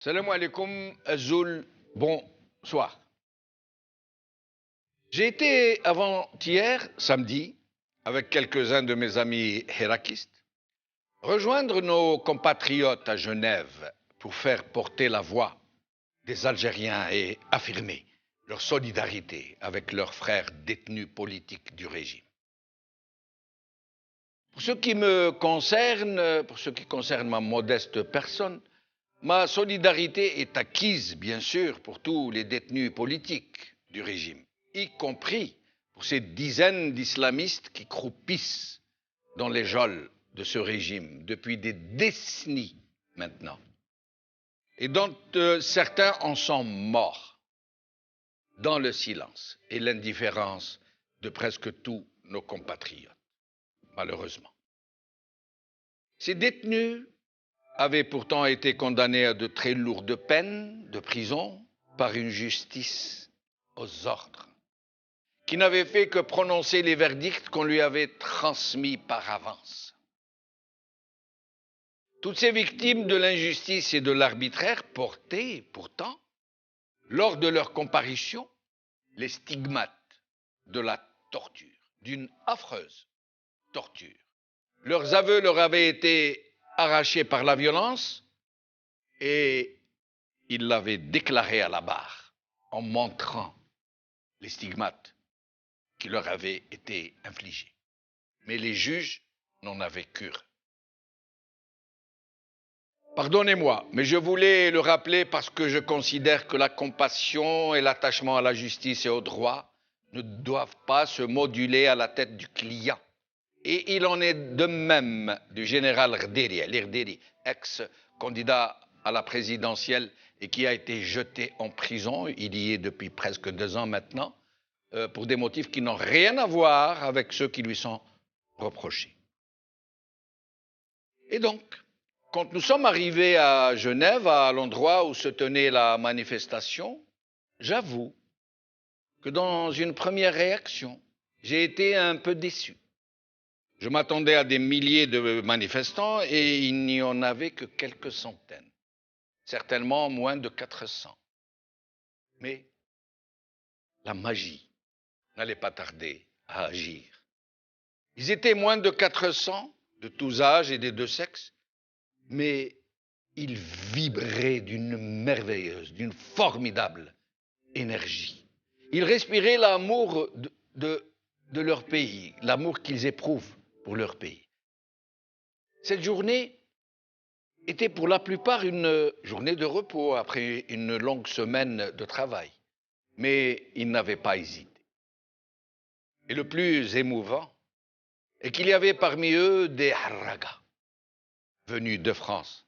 Salam alaikum, Azul, bonsoir. J'ai été avant-hier, samedi, avec quelques-uns de mes amis hérakistes, rejoindre nos compatriotes à Genève pour faire porter la voix des Algériens et affirmer leur solidarité avec leurs frères détenus politiques du régime. Pour ce qui me concerne, pour ce qui concerne ma modeste personne, ma solidarité est acquise, bien sûr, pour tous les détenus politiques du régime, y compris pour ces dizaines d'islamistes qui croupissent dans les geôles de ce régime depuis des décennies maintenant, et dont certains en sont morts dans le silence et l'indifférence de presque tous nos compatriotes, malheureusement. Ces détenus avaient pourtant été condamnés à de très lourdes peines de prison par une justice aux ordres, qui n'avait fait que prononcer les verdicts qu'on lui avait transmis par avance. Toutes ces victimes de l'injustice et de l'arbitraire portaient pourtant, lors de leur comparution, les stigmates de la torture, d'une affreuse torture. Leurs aveux leur avaient été arrachés par la violence et ils l'avaient déclaré à la barre en montrant les stigmates qui leur avaient été infligés. Mais les juges n'en avaient cure. Pardonnez-moi, mais je voulais le rappeler parce que je considère que la compassion et l'attachement à la justice et au droit ne doivent pas se moduler à la tête du client. Et il en est de même du général Rderi, ex-candidat à la présidentielle et qui a été jeté en prison, il y est depuis presque 2 ans maintenant, pour des motifs qui n'ont rien à voir avec ceux qui lui sont reprochés. Et donc, quand nous sommes arrivés à Genève, à l'endroit où se tenait la manifestation, j'avoue que dans une première réaction, j'ai été un peu déçu. Je m'attendais à des milliers de manifestants et il n'y en avait que quelques centaines, certainement moins de 400. Mais la magie n'allait pas tarder à agir. Ils étaient moins de 400, de tous âges et des deux sexes, mais ils vibraient d'une merveilleuse, d'une formidable énergie. Ils respiraient l'amour de leur pays, l'amour qu'ils éprouvent pour leur pays. Cette journée était pour la plupart une journée de repos après une longue semaine de travail. Mais ils n'avaient pas hésité. Et le plus émouvant est qu'il y avait parmi eux des Harraga, venus de France,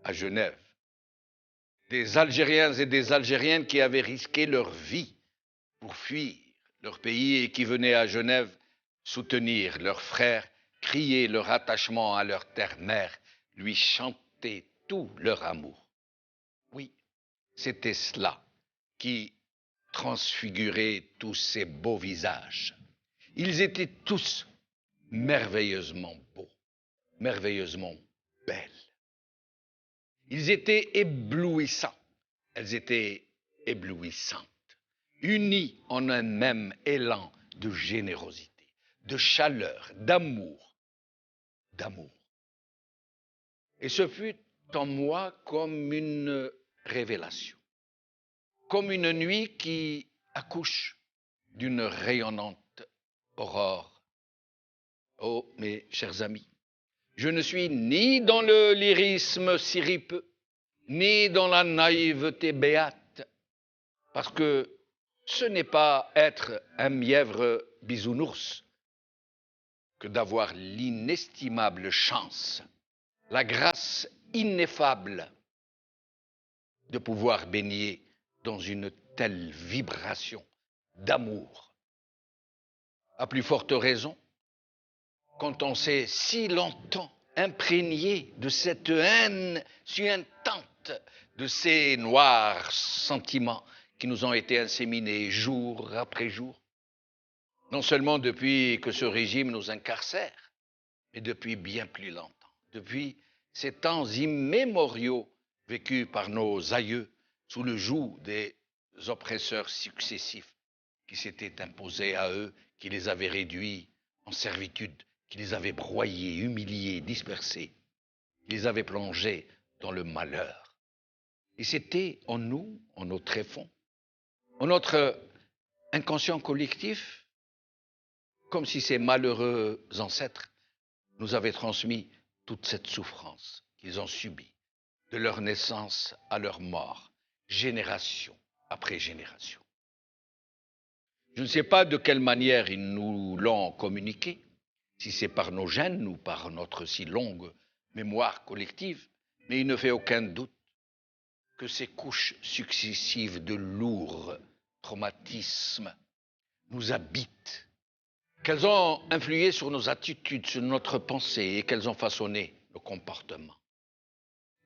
à Genève. Des Algériens et des Algériennes qui avaient risqué leur vie pour fuir leur pays et qui venaient à Genève soutenir leurs frères, crier leur attachement à leur terre-mère, lui chanter tout leur amour. Oui, c'était cela qui transfigurait tous ces beaux visages. Ils étaient tous merveilleusement beaux, merveilleusement belles. Ils étaient éblouissants, elles étaient éblouissantes, unis en un même élan de générosité, de chaleur, d'amour, d'amour. Et ce fut en moi comme une révélation, comme une nuit qui accouche d'une rayonnante aurore. Oh, mes chers amis, je ne suis ni dans le lyrisme siripeux, ni dans la naïveté béate, parce que ce n'est pas être un mièvre bisounours que d'avoir l'inestimable chance, la grâce ineffable de pouvoir baigner dans une telle vibration d'amour. À plus forte raison, quand on s'est si longtemps imprégné de cette haine si intense, de ces noirs sentiments qui nous ont été inséminés jour après jour, non seulement depuis que ce régime nous incarcère, mais depuis bien plus longtemps, depuis ces temps immémoriaux vécu par nos aïeux sous le joug des oppresseurs successifs qui s'étaient imposés à eux, qui les avaient réduits en servitude, qui les avaient broyés, humiliés, dispersés, qui les avaient plongés dans le malheur. Et c'était en nous, en nos tréfonds, en notre inconscient collectif, comme si ces malheureux ancêtres nous avaient transmis toute cette souffrance qu'ils ont subie, de leur naissance à leur mort, génération après génération. Je ne sais pas de quelle manière ils nous l'ont communiqué, si c'est par nos gènes ou par notre si longue mémoire collective, mais il ne fait aucun doute que ces couches successives de lourds traumatismes nous habitent, qu'elles ont influé sur nos attitudes, sur notre pensée et qu'elles ont façonné nos comportements.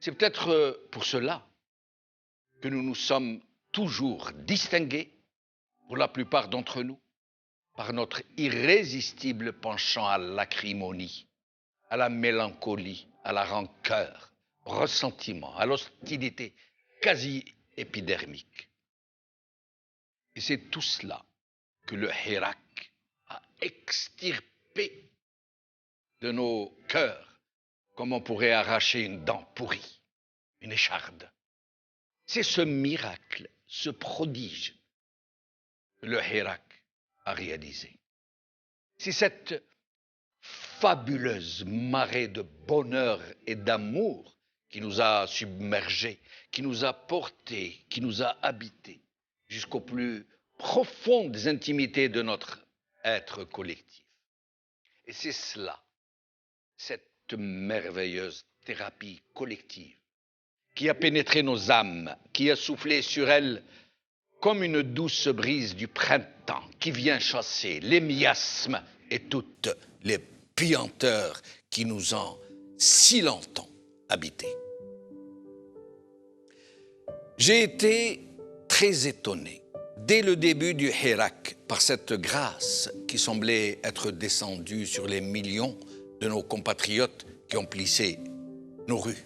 C'est peut-être pour cela que nous nous sommes toujours distingués, pour la plupart d'entre nous, par notre irrésistible penchant à l'acrimonie, à la mélancolie, à la rancœur, au ressentiment, à l'hostilité quasi épidermique. Et c'est tout cela que le Hirak a extirpé de nos cœurs, comme on pourrait arracher une dent pourrie, une écharde. C'est ce miracle, ce prodige que le Hirak a réalisé. C'est cette fabuleuse marée de bonheur et d'amour qui nous a submergés, qui nous a portés, qui nous a habités jusqu'aux plus profondes intimités de notre être collectif. Et c'est cela, cette merveilleuse thérapie collective, qui a pénétré nos âmes, qui a soufflé sur elles comme une douce brise du printemps qui vient chasser les miasmes et toutes les puanteurs qui nous ont si longtemps habités. J'ai été très étonné dès le début du Hirak par cette grâce qui semblait être descendue sur les millions de nos compatriotes qui emplissait nos rues.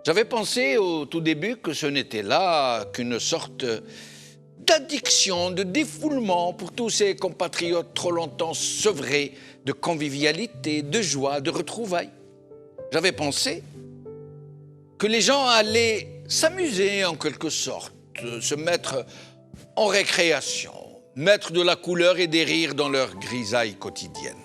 J'avais pensé au tout début que ce n'était là qu'une sorte d'addiction, de défoulement pour tous ces compatriotes trop longtemps sevrés de convivialité, de joie, de retrouvailles. J'avais pensé que les gens allaient s'amuser en quelque sorte, se mettre en récréation, mettre de la couleur et des rires dans leur grisaille quotidienne.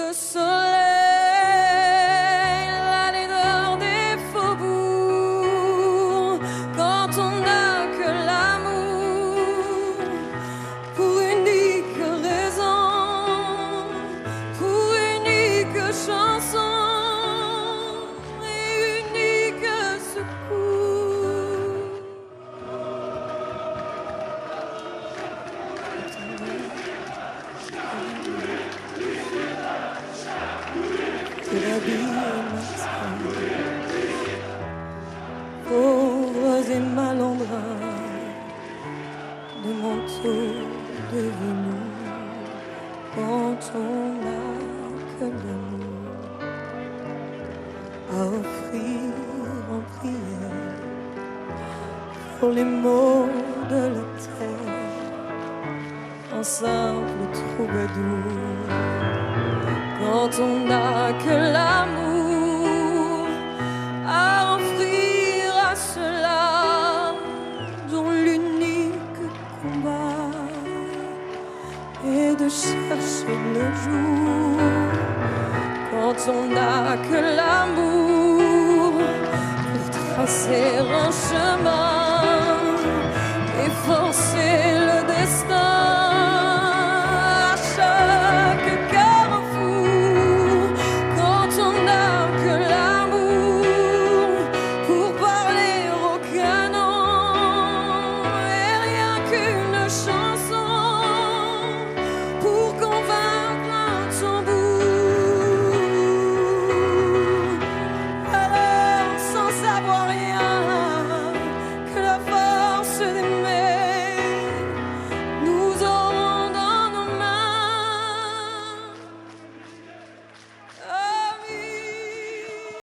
de soleil, la laideur des faubourgs, quand on n'a que l'amour pour unique raison, pour unique chanson et unique secours. Que la vie pauvres et malandrins, des manteaux devenus quand on n'a que l'amour à offrir en prière pour les maux de la terre, en simple troubadour. Quand on n'a que l'amour à offrir à ceux-là dont l'unique combat est de chercher le jour. Quand on n'a que l'amour pour tracer un chemin et forcer le destin